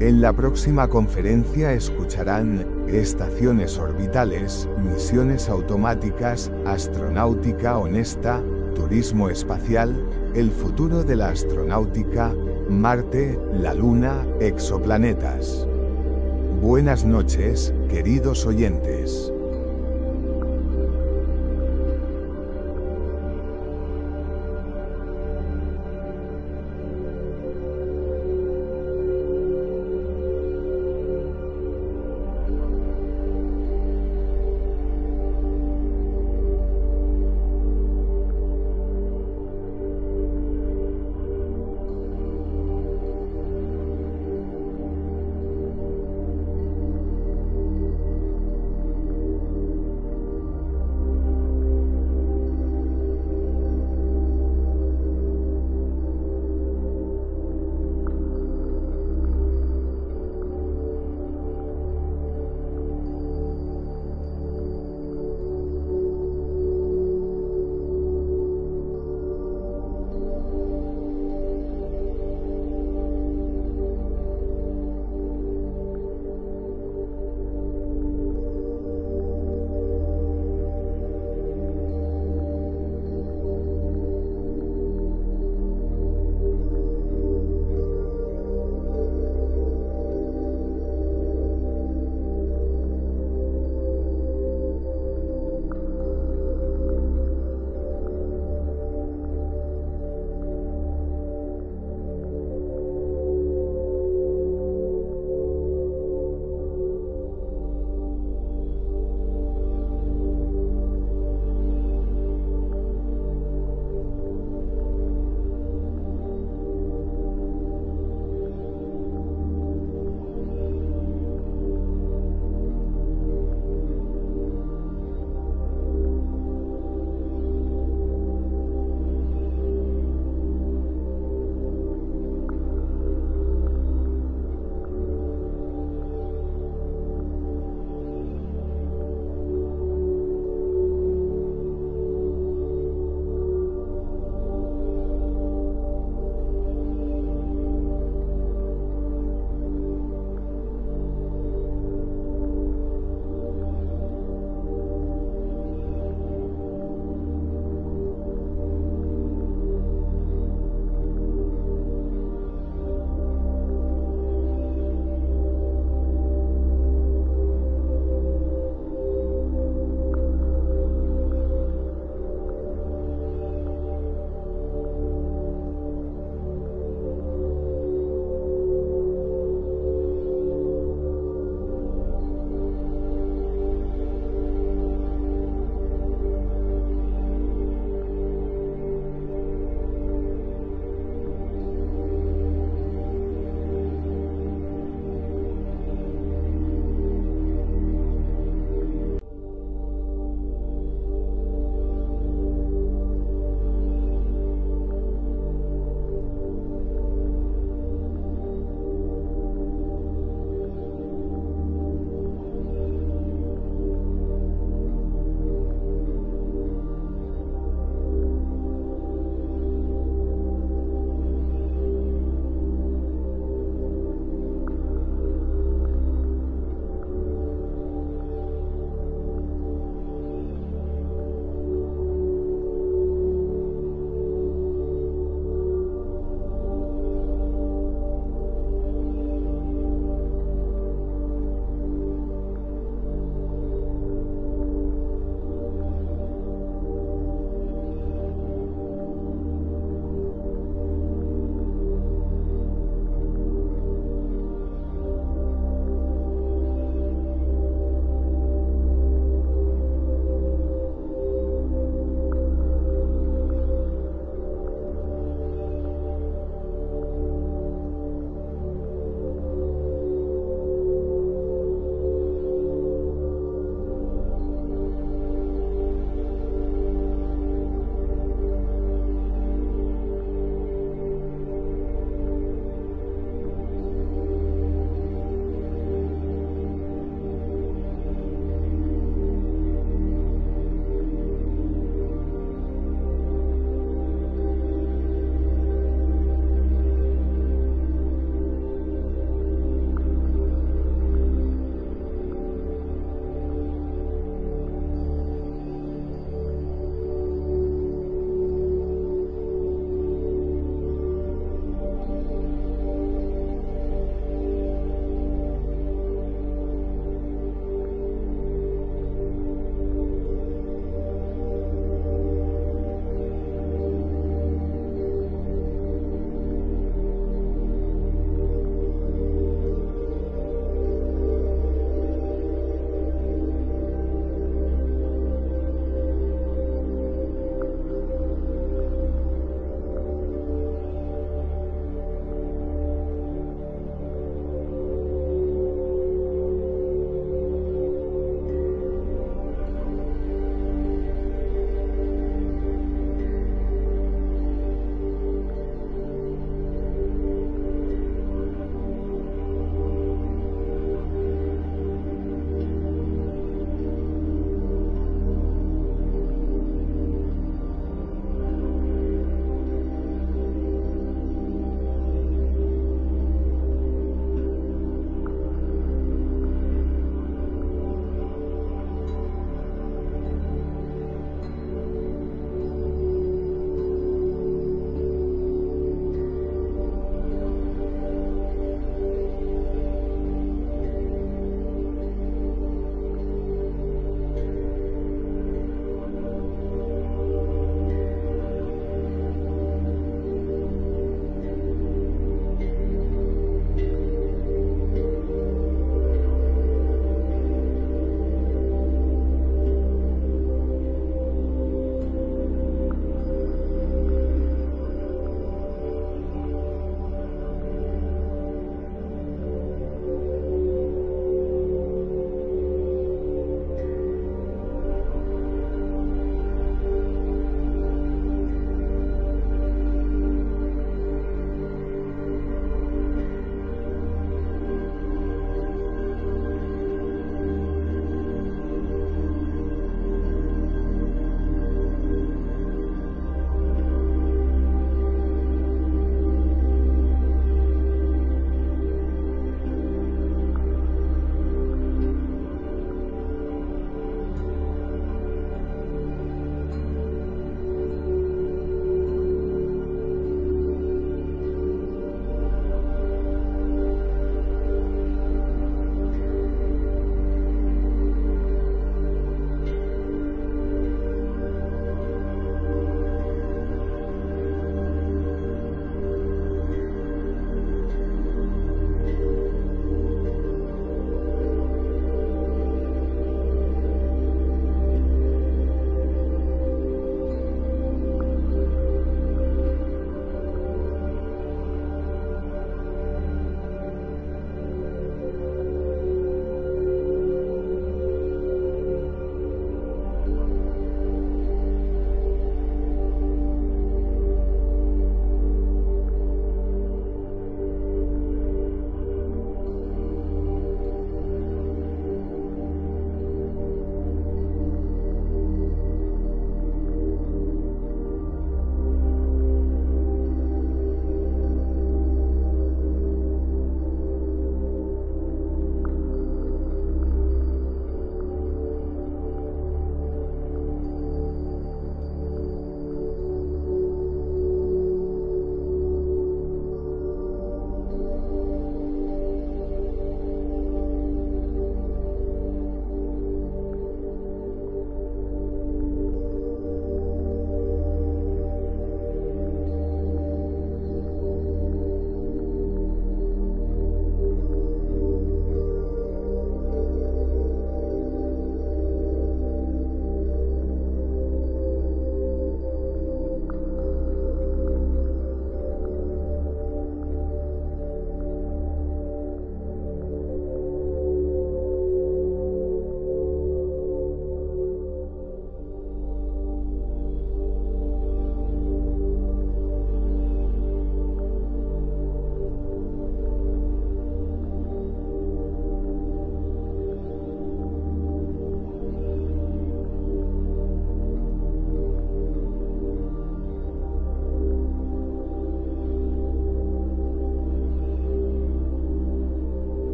En la próxima conferencia escucharán estaciones orbitales, misiones automáticas, astronáutica honesta, turismo espacial, el futuro de la astronáutica, Marte, la Luna, exoplanetas. Buenas noches, queridos oyentes.